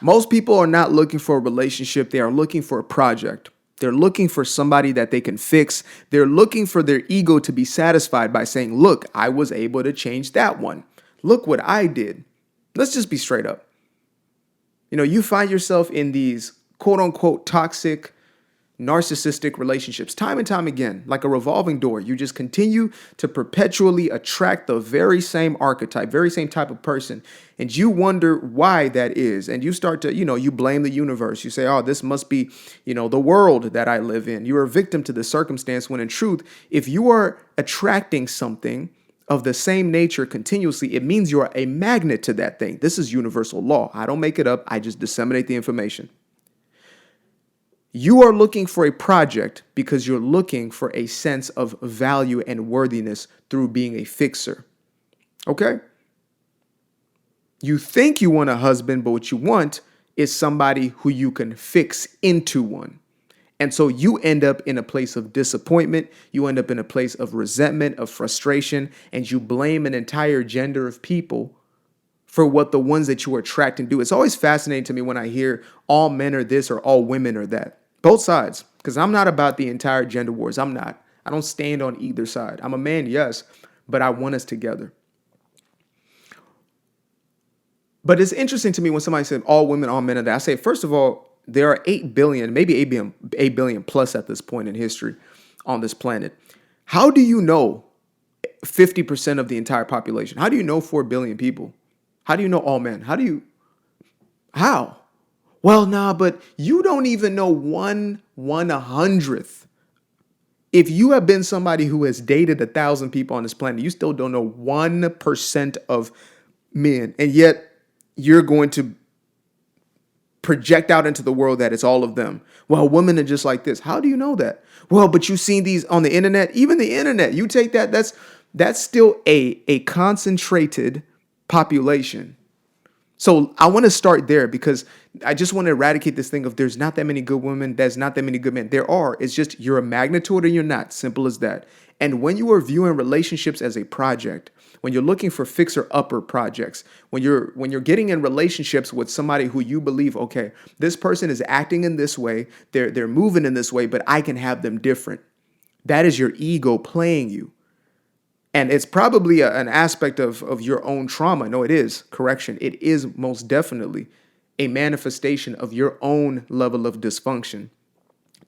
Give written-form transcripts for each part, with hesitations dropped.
Most people are not looking for a relationship. They are looking for a project. They're looking for somebody that they can fix. They're looking for their ego to be satisfied by saying, look, I was able to change that one. Look what I did. Let's just be straight up. You find yourself in these quote unquote toxic, narcissistic relationships time and time again, like a revolving door. You just continue to perpetually attract the very same archetype, very same type of person. And you wonder why that is. And you start to, you blame the universe. You say, oh, this must be, the world that I live in. You're a victim to the circumstance, when in truth, if you are attracting something of the same nature continuously, it means you're a magnet to that thing. This is universal law. I don't make it up. I just disseminate the information. You are looking for a project because you're looking for a sense of value and worthiness through being a fixer. Okay? You think you want a husband, but what you want is somebody who you can fix into one. And so you end up in a place of disappointment. You end up in a place of resentment, of frustration, and you blame an entire gender of people for what the ones that you are attracting do. It's always fascinating to me when I hear all men are this or all women are that. Both sides, because I'm not about the entire gender wars. I'm not. I don't stand on either side. I'm a man, yes, but I want us together. But it's interesting to me when somebody said all women, all men are that. I say, first of all, there are 8 billion, maybe 8 billion plus at this point in history on this planet. How do you know 50% of the entire population? How do you know 4 billion people? How do you know all men? How? Well, nah, but you don't even know 1/100th. If you have been somebody who has dated 1,000 people on this planet, you still don't know 1% of men. And yet you're going to project out into the world that it's all of them. Well, women are just like this. How do you know that? Well, but you've seen these on the internet. Even the internet, you take that's still a concentrated population. So I want to start there because I just want to eradicate this thing of there's not that many good women, there's not that many good men. There are. It's just you're a magnitude or you're not. Simple as that. And when you are viewing relationships as a project, when you're looking for fixer-upper projects, when you're getting in relationships with somebody who you believe, okay, this person is acting in this way, they're moving in this way, but I can have them different. That is your ego playing you. And it's probably an aspect of your own trauma. No, it is. Correction. It is most definitely a manifestation of your own level of dysfunction.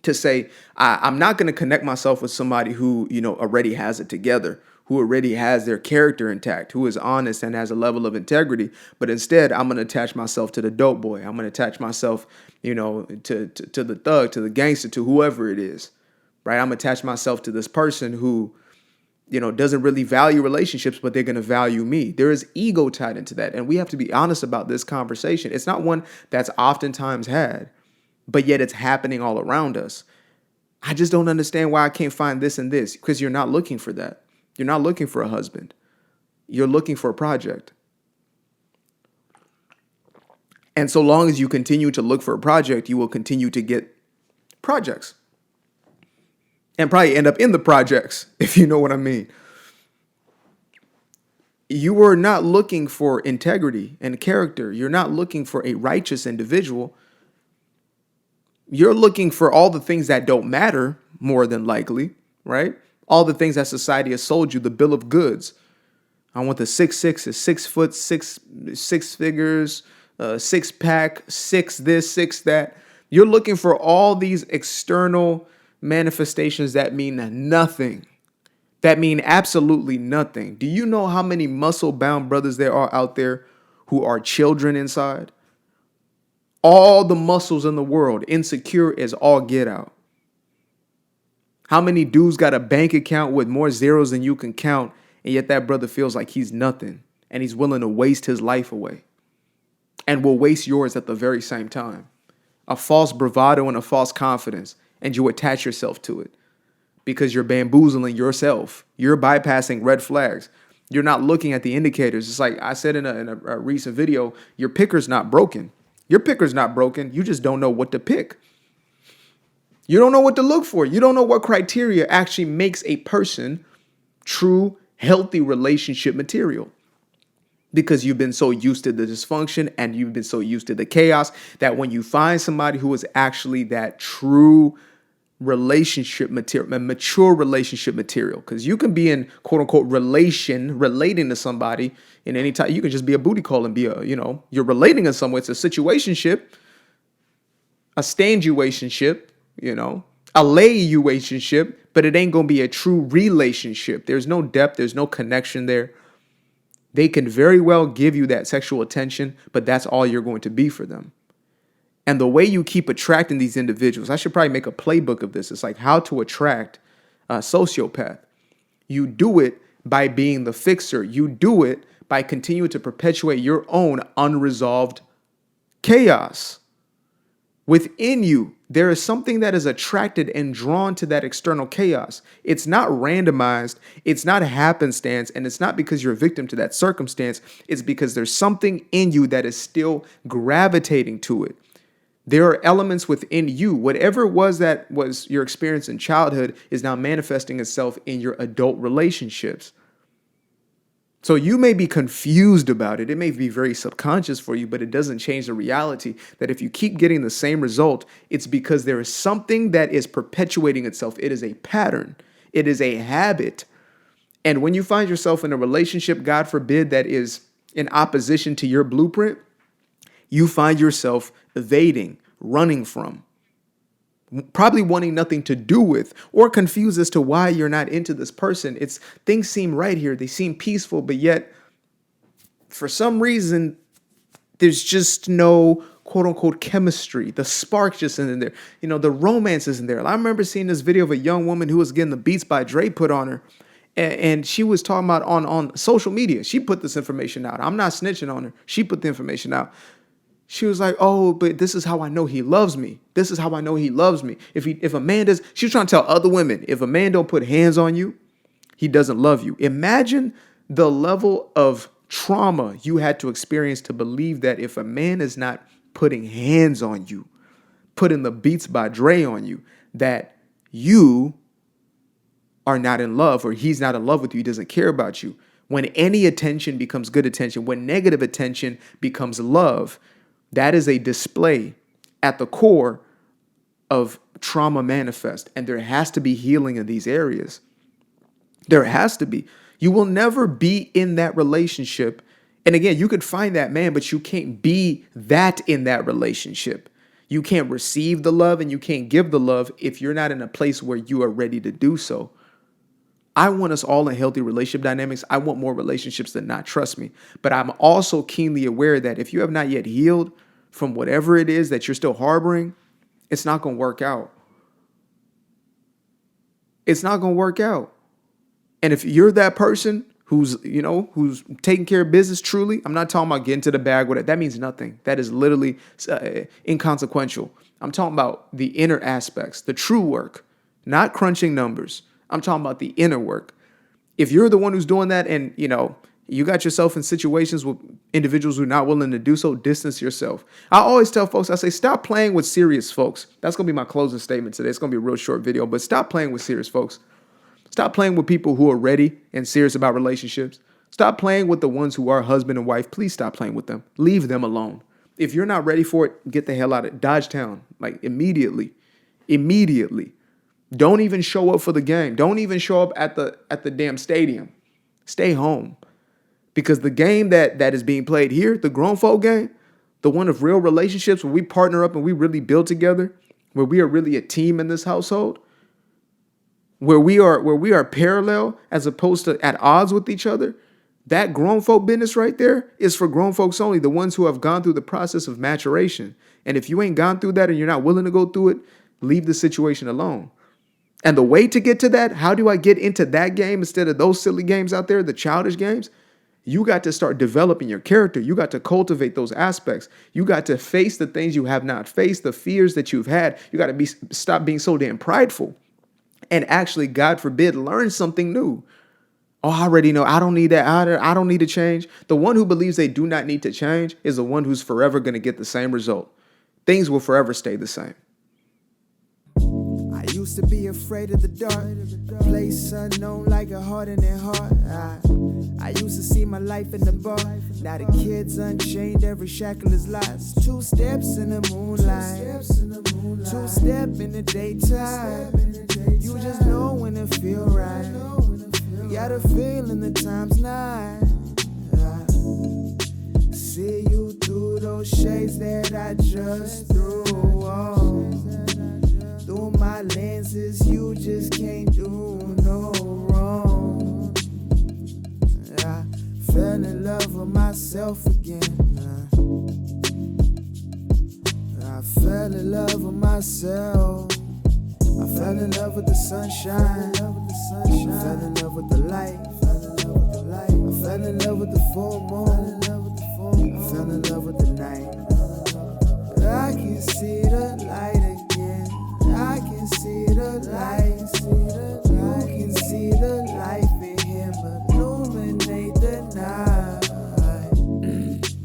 To say, I'm not going to connect myself with somebody who, already has it together, who already has their character intact, who is honest and has a level of integrity. But instead, I'm going to attach myself to the dope boy. I'm going to attach myself, to the thug, to the gangster, to whoever it is. Right? I'm going to attach myself to this person who doesn't really value relationships, but they're going to value me. There is ego tied into that. And we have to be honest about this conversation. It's not one that's oftentimes had, but yet it's happening all around us. I just don't understand why I can't find this and this, because you're not looking for that. You're not looking for a husband. You're looking for a project. And so long as you continue to look for a project, you will continue to get projects. And probably end up in the projects, if you know what I mean. You are not looking for integrity and character. You're not looking for a righteous individual. You're looking for all the things that don't matter, more than likely, right? All the things that society has sold you, the bill of goods. I want the 6'6", 6 foot, six figures, 6-pack, 6 this, 6 that. You're looking for all these external manifestations that mean nothing, that mean absolutely nothing. Do you know how many muscle-bound brothers there are out there who are children inside? All the muscles in the world, insecure as all get out. How many dudes got a bank account with more zeros than you can count, and yet that brother feels like he's nothing, and he's willing to waste his life away, and will waste yours at the very same time. A false bravado and a false confidence. And you attach yourself to it because you're bamboozling yourself. You're bypassing red flags. You're not looking at the indicators. It's like I said in a recent video, your picker's not broken. Your picker's not broken. You just don't know what to pick. You don't know what to look for. You don't know what criteria actually makes a person true, healthy relationship material. because you've been so used to the dysfunction and you've been so used to the chaos that when you find somebody who is actually that true relationship material, mature relationship material, because you can be in quote unquote relating to somebody in any time. You can just be a booty call and be you're relating in some way. It's a situationship, a standuationship, a layuationship, but it ain't going to be a true relationship. There's no depth. There's no connection there. They can very well give you that sexual attention, but that's all you're going to be for them. And the way you keep attracting these individuals, I should probably make a playbook of this. It's like how to attract a sociopath. You do it by being the fixer. You do it by continuing to perpetuate your own unresolved chaos. Within you, there is something that is attracted and drawn to that external chaos. It's not randomized, it's not happenstance, and it's not because you're a victim to that circumstance. It's because there's something in you that is still gravitating to it. There are elements within you. Whatever it was that was your experience in childhood is now manifesting itself in your adult relationships. So you may be confused about it. It may be very subconscious for you, but it doesn't change the reality that if you keep getting the same result, it's because there is something that is perpetuating itself. It is a pattern. It is a habit. And when you find yourself in a relationship, God forbid, that is in opposition to your blueprint, you find yourself evading, running from, probably wanting nothing to do with, or confused as to why you're not into this person. It's things seem right here. They seem peaceful, but yet for some reason, there's just no quote unquote chemistry. The spark just isn't there. The romance isn't there. I remember seeing this video of a young woman who was getting the Beats by Dre put on her. And she was talking about on social media. She put this information out. I'm not snitching on her. She put the information out. She was like, oh, but this is how I know he loves me. This is how I know he loves me. If a man does, she was trying to tell other women, if a man don't put hands on you, he doesn't love you. Imagine the level of trauma you had to experience to believe that if a man is not putting hands on you, putting the Beats by Dre on you, that you are not in love, or he's not in love with you, he doesn't care about you. When any attention becomes good attention, when negative attention becomes love, that is a display at the core of trauma manifest. And there has to be healing in these areas. There has to be. You will never be in that relationship. And again, you could find that man, but you can't be that in that relationship. You can't receive the love and you can't give the love if you're not in a place where you are ready to do so. I want us all in healthy relationship dynamics. I want more relationships that not trust me. But I'm also keenly aware that if you have not yet healed from whatever it is that you're still harboring, it's not going to work out. It's not going to work out. And if you're that person who's taking care of business truly, I'm not talking about getting to the bag with it. That means nothing. That is literally inconsequential. I'm talking about the inner aspects, the true work, not crunching numbers. I'm talking about the inner work. If you're the one who's doing that and, you got yourself in situations with individuals who are not willing to do so, distance yourself. I always tell folks, I say, stop playing with serious folks. That's going to be my closing statement today. It's going to be a real short video, but stop playing with serious folks. Stop playing with people who are ready and serious about relationships. Stop playing with the ones who are husband and wife. Please stop playing with them. Leave them alone. If you're not ready for it, get the hell out of it. Dodge town, like immediately. Immediately. Don't even show up for the game. Don't even show up at the damn stadium. Stay home. Because the game that is being played here, the grown folk game, the one of real relationships where we partner up and we really build together, where we are really a team in this household, where we are parallel as opposed to at odds with each other, that grown folk business right there is for grown folks only, the ones who have gone through the process of maturation. And if you ain't gone through that and you're not willing to go through it, leave the situation alone. And the way to get to that, how do I get into that game instead of those silly games out there, the childish games? You got to start developing your character. You got to cultivate those aspects. You got to face the things you have not faced, the fears that you've had. You got to stop being so damn prideful and actually, God forbid, learn something new. Oh, I already know. I don't need that. I don't need to change. The one who believes they do not need to change is the one who's forever going to get the same result. Things will forever stay the same. used to be afraid of the dark, a place unknown like a heart in their heart. I used to see my life in the bar. Now the kids unchained, every shackle is lost. 2 steps in the moonlight, 2 step in the daytime. You just know when it feel right. You got a feeling the time's not. See you through those shades that I just threw on. Through my lenses, you just can't do no wrong. I fell in love with myself again. I fell in love with myself. I fell in love with the sunshine. I fell in love with the light. I fell in love with the full moon. I fell in love with the night. I can see the light again. I can see the light. You can see the light